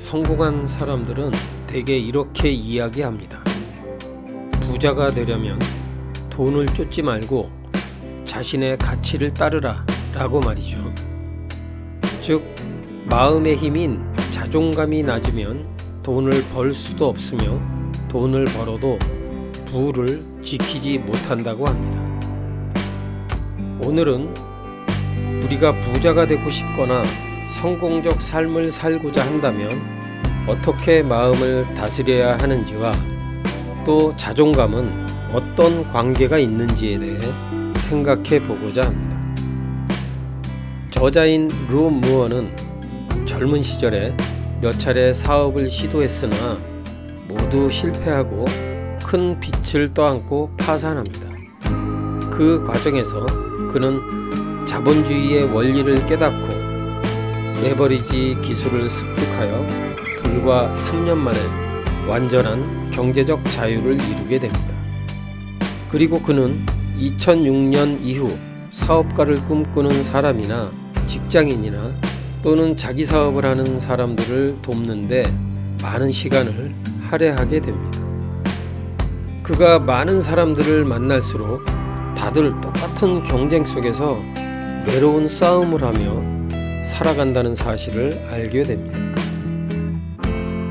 성공한 사람들은 대개 이렇게 이야기합니다. 부자가 되려면 돈을 쫓지 말고 자신의 가치를 따르라 라고 말이죠. 즉, 마음의 힘인 자존감이 낮으면 돈을 벌 수도 없으며 돈을 벌어도 부를 지키지 못한다고 합니다. 오늘은 우리가 부자가 되고 싶거나 성공적 삶을 살고자 한다면 어떻게 마음을 다스려야 하는지와 또 자존감은 어떤 관계가 있는지에 대해 생각해 보고자 합니다. 저자인 루 무어는 젊은 시절에 몇 차례 사업을 시도했으나 모두 실패하고 큰 빚을 떠안고 파산합니다. 그 과정에서 그는 자본주의의 원리를 깨닫고 레버리지 기술을 습득하여 불과 3년 만에 완전한 경제적 자유를 이루게 됩니다. 그리고 그는 2006년 이후 사업가를 꿈꾸는 사람이나 직장인이나 또는 자기 사업을 하는 사람들을 돕는데 많은 시간을 할애하게 됩니다. 그가 많은 사람들을 만날수록 다들 똑같은 경쟁 속에서 외로운 싸움을 하며 살아간다는 사실을 알게 됩니다.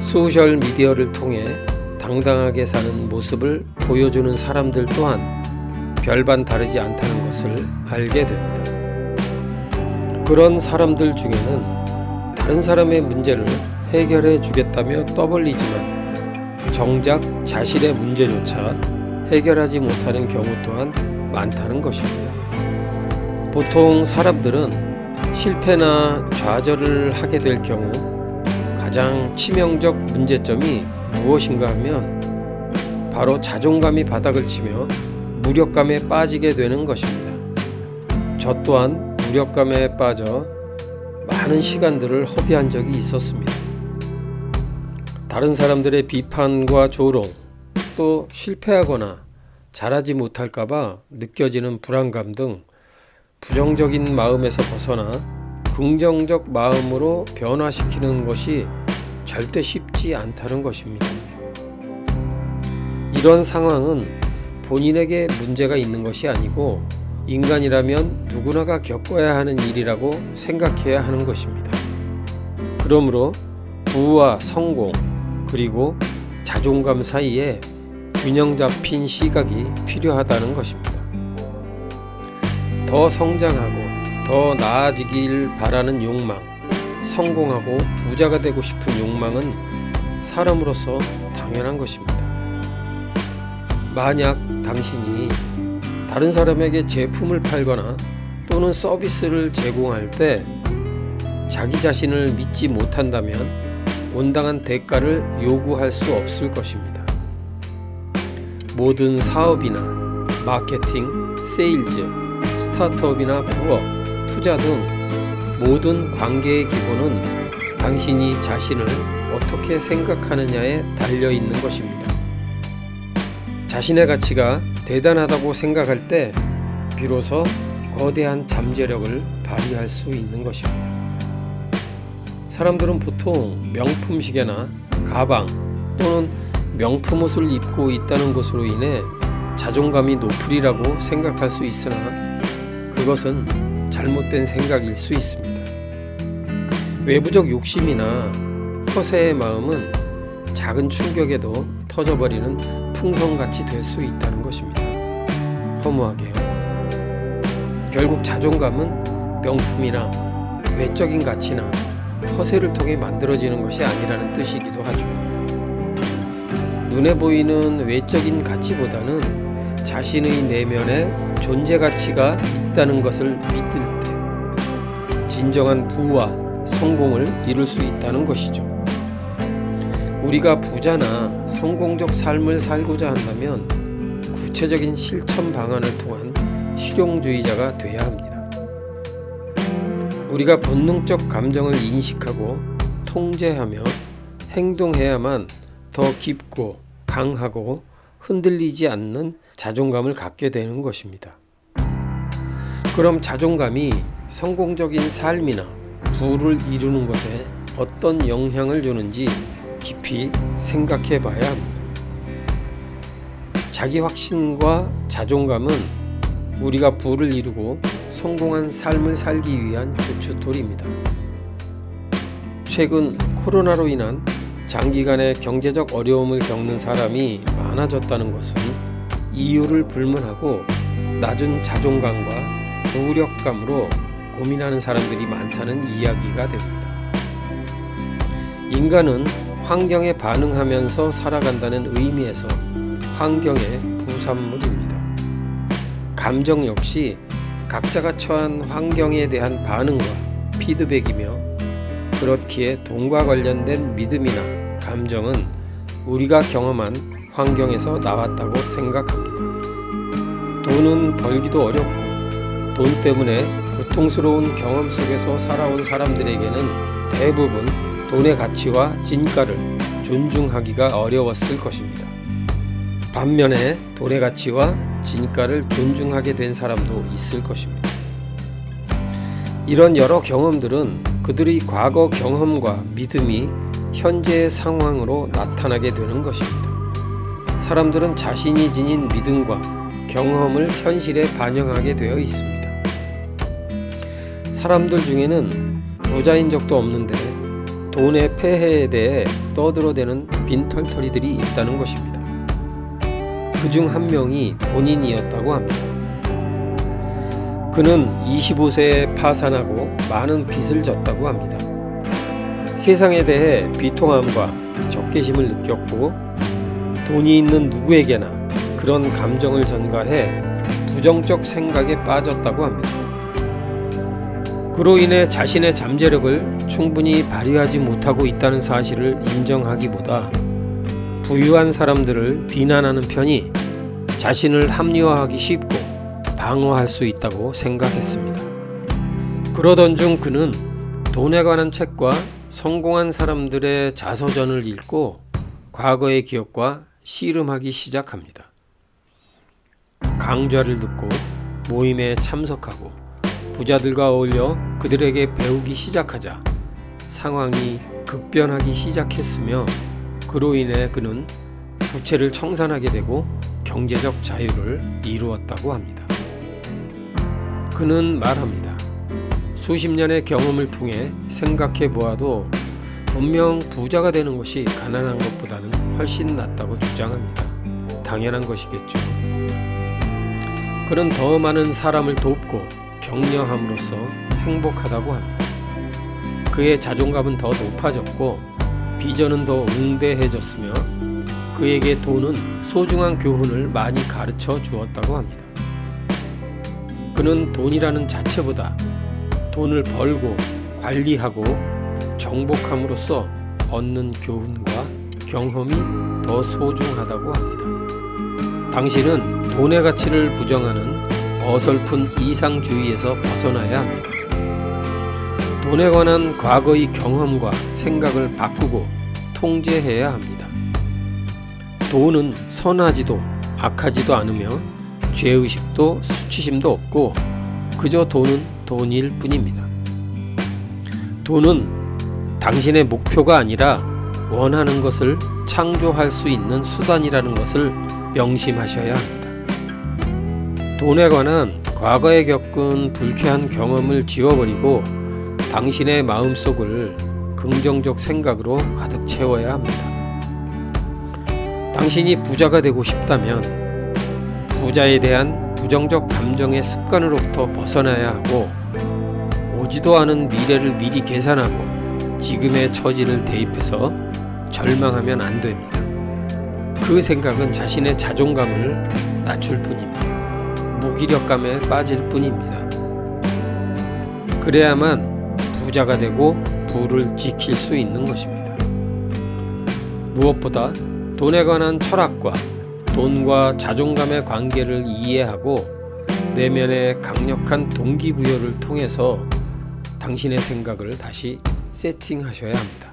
소셜 미디어를 통해 당당하게 사는 모습을 보여주는 사람들 또한 별반 다르지 않다는 것을 알게 됩니다. 그런 사람들 중에는 다른 사람의 문제를 해결해 주겠다며 떠벌리지만 정작 자신의 문제조차 해결하지 못하는 경우 또한 많다는 것입니다. 보통 사람들은 실패나 좌절을 하게 될 경우 가장 치명적 문제점이 무엇인가 하면 바로 자존감이 바닥을 치며 무력감에 빠지게 되는 것입니다. 저 또한 무력감에 빠져 많은 시간들을 허비한 적이 있었습니다. 다른 사람들의 비판과 조롱, 또 실패하거나 잘하지 못할까봐 느껴지는 불안감 등 부정적인 마음에서 벗어나 긍정적 마음으로 변화시키는 것이 절대 쉽지 않다는 것입니다. 이런 상황은 본인에게 문제가 있는 것이 아니고 인간이라면 누구나가 겪어야 하는 일이라고 생각해야 하는 것입니다. 그러므로 부와 성공 그리고 자존감 사이에 균형 잡힌 시각이 필요하다는 것입니다. 더 성장하고 더 나아지길 바라는 욕망, 성공하고 부자가 되고 싶은 욕망은 사람으로서 당연한 것입니다. 만약 당신이 다른 사람에게 제품을 팔거나 또는 서비스를 제공할 때 자기 자신을 믿지 못한다면 온당한 대가를 요구할 수 없을 것입니다. 모든 사업이나 마케팅, 세일즈, 스타트업이나 부업, 투자 등 모든 관계의 기본은 당신이 자신을 어떻게 생각하느냐에 달려 있는 것입니다. 자신의 가치가 대단하다고 생각할 때 비로소 거대한 잠재력을 발휘할 수 있는 것입니다. 사람들은 보통 명품 시계나 가방 또는 명품 옷을 입고 있다는 것으로 인해 자존감이 높으리라고 생각할 수 있으나 그것은 잘못된 생각일 수 있습니다. 외부적 욕심이나 허세의 마음은 작은 충격에도 터져버리는 풍선같이 될 수 있다는 것입니다. 허무하게요. 결국 자존감은 명품이나 외적인 가치나 허세를 통해 만들어지는 것이 아니라는 뜻이기도 하죠. 눈에 보이는 외적인 가치보다는 자신의 내면에 존재 가치가 있다는 것을 믿을 때 진정한 부와 성공을 이룰 수 있다는 것이죠. 우리가 부자나 성공적 삶을 살고자 한다면 구체적인 실천 방안을 통한 실용주의자가 돼야 합니다. 우리가 본능적 감정을 인식하고 통제하며 행동해야만 더 깊고 강하고 흔들리지 않는 자존감을 갖게 되는 것입니다. 그럼 자존감이 성공적인 삶이나 부를 이루는 것에 어떤 영향을 주는지 깊이 생각해 봐야 합니다. 자기 확신과 자존감은 우리가 부를 이루고 성공한 삶을 살기 위한 주춧돌입니다. 최근 코로나로 인한 장기간의 경제적 어려움을 겪는 사람이 많아졌다는 것은 이유를 불문하고 낮은 자존감과 무력감으로 고민하는 사람들이 많다는 이야기가 됩니다. 인간은 환경에 반응하면서 살아간다는 의미에서 환경의 부산물입니다. 감정 역시 각자가 처한 환경에 대한 반응과 피드백이며, 그렇기에 돈과 관련된 믿음이나 감정은 우리가 경험한 환경에서 나왔다고 생각합니다. 돈은 벌기도 어렵고 돈 때문에 고통스러운 경험 속에서 살아온 사람들에게는 대부분 돈의 가치와 진가를 존중하기가 어려웠을 것입니다. 반면에 돈의 가치와 진가를 존중하게 된 사람도 있을 것입니다. 이런 여러 경험들은 그들의 과거 경험과 믿음이 현재의 상황으로 나타나게 되는 것입니다. 사람들은 자신이 지닌 믿음과 경험을 현실에 반영하게 되어 있습니다. 사람들 중에는 부자인 적도 없는데 돈의 폐해에 대해 떠들어대는 빈털터리들이 있다는 것입니다. 그중 한 명이 본인이었다고 합니다. 그는 25세에 파산하고 많은 빚을 졌다고 합니다. 세상에 대해 비통함과 적개심을 느꼈고 돈이 있는 누구에게나 그런 감정을 전가해 부정적 생각에 빠졌다고 합니다. 그로 인해 자신의 잠재력을 충분히 발휘하지 못하고 있다는 사실을 인정하기보다 부유한 사람들을 비난하는 편이 자신을 합리화하기 쉽고 방어할 수 있다고 생각했습니다. 그러던 중 그는 돈에 관한 책과 성공한 사람들의 자서전을 읽고 과거의 기억과 씨름하기 시작합니다. 강좌를 듣고 모임에 참석하고 부자들과 어울려 그들에게 배우기 시작하자 상황이 급변하기 시작했으며, 그로 인해 그는 부채를 청산하게 되고 경제적 자유를 이루었다고 합니다. 그는 말합니다. 수십 년의 경험을 통해 생각해 보아도 분명 부자가 되는 것이 가난한 것보다는 훨씬 낫다고 주장합니다. 당연한 것이겠죠. 그는 더 많은 사람을 돕고 격려함으로써 행복하다고 합니다. 그의 자존감은 더 높아졌고 비전은 더 응대해졌으며 그에게 돈은 소중한 교훈을 많이 가르쳐 주었다고 합니다. 그는 돈이라는 자체보다 돈을 벌고 관리하고 정복함으로써 얻는 교훈과 경험이 더 소중하다고 합니다. 당신은 돈의 가치를 부정하는 어설픈 이상주의에서 벗어나야 합니다. 돈에 관한 과거의 경험과 생각을 바꾸고 통제해야 합니다. 돈은 선하지도 악하지도 않으며 죄의식도 수치심도 없고 그저 돈은 돈일 뿐입니다. 돈은 당신의 목표가 아니라 원하는 것을 창조할 수 있는 수단이라는 것을 명심하셔야 합니다. 돈에 관한 과거에 겪은 불쾌한 경험을 지워버리고 당신의 마음속을 긍정적 생각으로 가득 채워야 합니다. 당신이 부자가 되고 싶다면 부자에 대한 부정적 감정의 습관으로부터 벗어나야 하고, 오지도 않은 미래를 미리 계산하고 지금의 처지를 대입해서 절망하면 안 됩니다. 그 생각은 자신의 자존감을 낮출 뿐입니다. 무기력감에 빠질 뿐입니다. 그래야만 부자가 되고 부를 지킬 수 있는 것입니다. 무엇보다 돈에 관한 철학과 돈과 자존감의 관계를 이해하고 내면의 강력한 동기부여를 통해서 당신의 생각을 다시 세팅하셔야 합니다.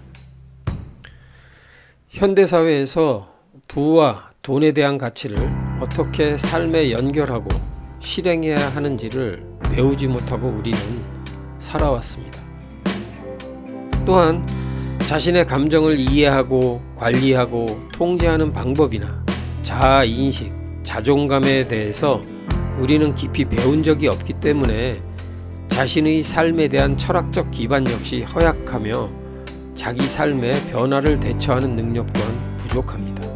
현대사회에서 부와 돈에 대한 가치를 어떻게 삶에 연결하고 실행해야 하는지를 배우지 못하고 우리는 살아왔습니다. 또한 자신의 감정을 이해하고 관리하고 통제하는 방법이나 자아인식, 자존감에 대해서 우리는 깊이 배운 적이 없기 때문에 자신의 삶에 대한 철학적 기반 역시 허약하며 자기 삶의 변화를 대처하는 능력 또한 부족합니다.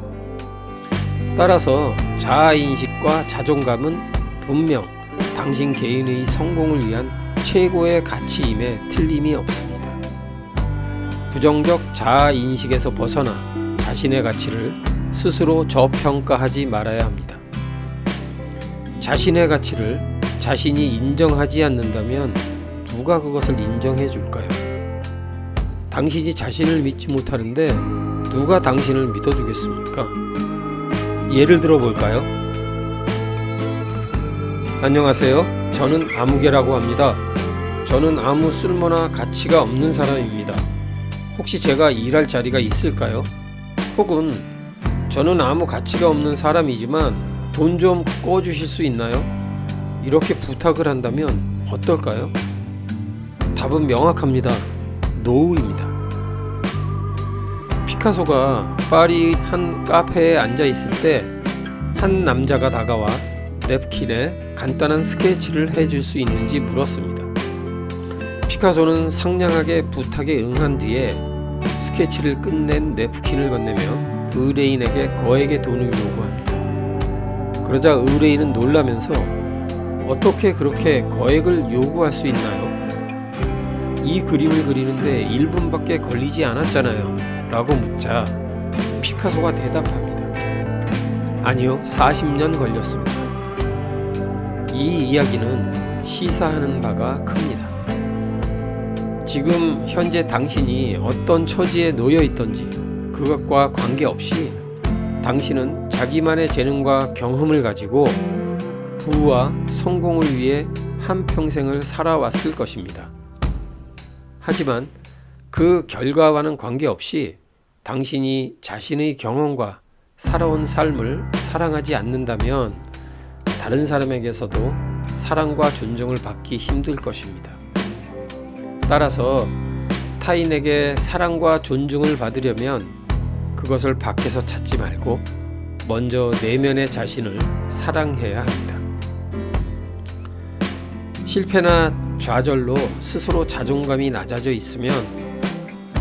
따라서 자아인식과 자존감은 분명 당신 개인의 성공을 위한 최고의 가치임에 틀림이 없습니다. 부정적 자아인식에서 벗어나 자신의 가치를 스스로 저평가하지 말아야 합니다. 자신의 가치를 자신이 인정하지 않는다면 누가 그것을 인정해 줄까요? 당신이 자신을 믿지 못하는데 누가 당신을 믿어주겠습니까? 예를 들어 볼까요? 안녕하세요. 저는 아무개라고 합니다. 저는 아무 쓸모나 가치가 없는 사람입니다. 혹시 제가 일할 자리가 있을까요? 혹은 저는 아무 가치가 없는 사람이지만 돈 좀 꿔주실 수 있나요? 이렇게 부탁을 한다면 어떨까요? 답은 명확합니다. 노우입니다. 피카소가 파리 한 카페에 앉아 있을 때 한 남자가 다가와 냅킨에 간단한 스케치를 해줄 수 있는지 물었습니다. 피카소는 상냥하게 부탁에 응한 뒤에 스케치를 끝낸 냅킨을 건네며 의뢰인에게 거액의 돈을 요구합니다. 그러자 의뢰인은 놀라면서 어떻게 그렇게 거액을 요구할 수 있나요? 이 그림을 그리는데 1분밖에 걸리지 않았잖아요 라고 묻자 피카소가 대답합니다. 아니요, 40년 걸렸습니다. 이 이야기는 시사하는 바가 큽니다. 지금 현재 당신이 어떤 처지에 놓여 있던지 그것과 관계없이 당신은 자기만의 재능과 경험을 가지고 부와 성공을 위해 한평생을 살아왔을 것입니다. 하지만 그 결과와는 관계없이 당신이 자신의 경험과 살아온 삶을 사랑하지 않는다면 다른 사람에게서도 사랑과 존중을 받기 힘들 것입니다. 따라서 타인에게 사랑과 존중을 받으려면 그것을 밖에서 찾지 말고 먼저 내면의 자신을 사랑해야 합니다. 실패나 좌절로 스스로 자존감이 낮아져 있으면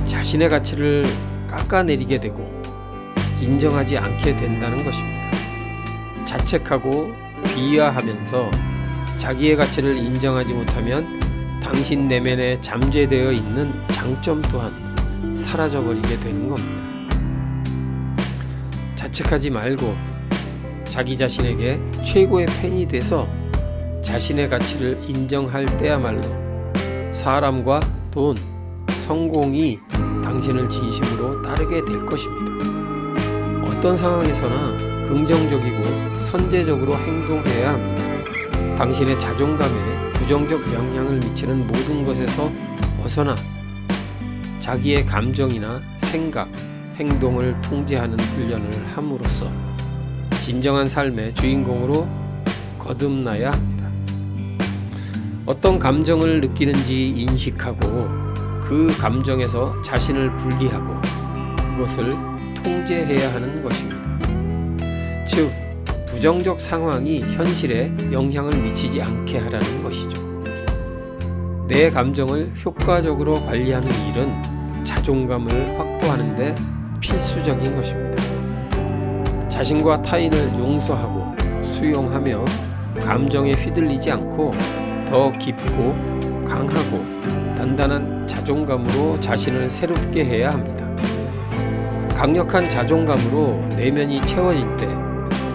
자신의 가치를 깎아내리게 되고 인정하지 않게 된다는 것입니다. 자책하고 비하하면서 자기의 가치를 인정하지 못하면 당신 내면에 잠재되어 있는 장점 또한 사라져버리게 되는 겁니다. 자책하지 말고 자기 자신에게 최고의 팬이 돼서 자신의 가치를 인정할 때야말로 사람과 돈, 성공이 당신을 진심으로 따르게 될 것입니다. 어떤 상황에서나 긍정적이고 선제적으로 행동해야 합니다. 당신의 자존감에 부정적 영향을 미치는 모든 것에서 벗어나 자기의 감정이나 생각, 행동을 통제하는 훈련을 함으로써 진정한 삶의 주인공으로 거듭나야 합니다. 어떤 감정을 느끼는지 인식하고 그 감정에서 자신을 분리하고 그것을 통제해야 하는 것입니다. 즉, 부정적 상황이 현실에 영향을 미치지 않게 하라는 것이죠. 내 감정을 효과적으로 관리하는 일은 자존감을 확보하는 데 필수적인 것입니다. 자신과 타인을 용서하고 수용하며 감정에 휘둘리지 않고 더 깊고 강하고 단단한 자존감으로 자신을 새롭게 해야 합니다. 강력한 자존감으로 내면이 채워질 때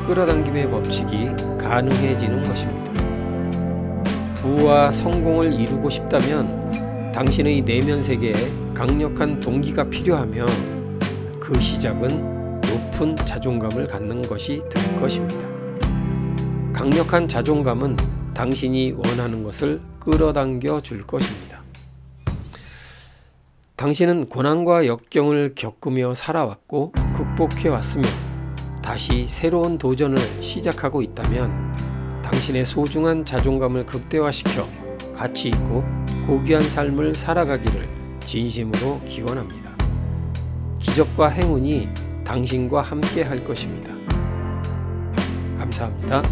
끌어당김의 법칙이 가능해지는 것입니다. 부와 성공을 이루고 싶다면 당신의 내면 세계에 강력한 동기가 필요하며 그 시작은 높은 자존감을 갖는 것이 될 것입니다. 강력한 자존감은 당신이 원하는 것을 끌어당겨 줄 것입니다. 당신은 고난과 역경을 겪으며 살아왔고 극복해 왔으며 다시 새로운 도전을 시작하고 있다면 당신의 소중한 자존감을 극대화시켜 가치 있고 고귀한 삶을 살아가기를 진심으로 기원합니다. 기적과 행운이 당신과 함께 할 것입니다. 감사합니다.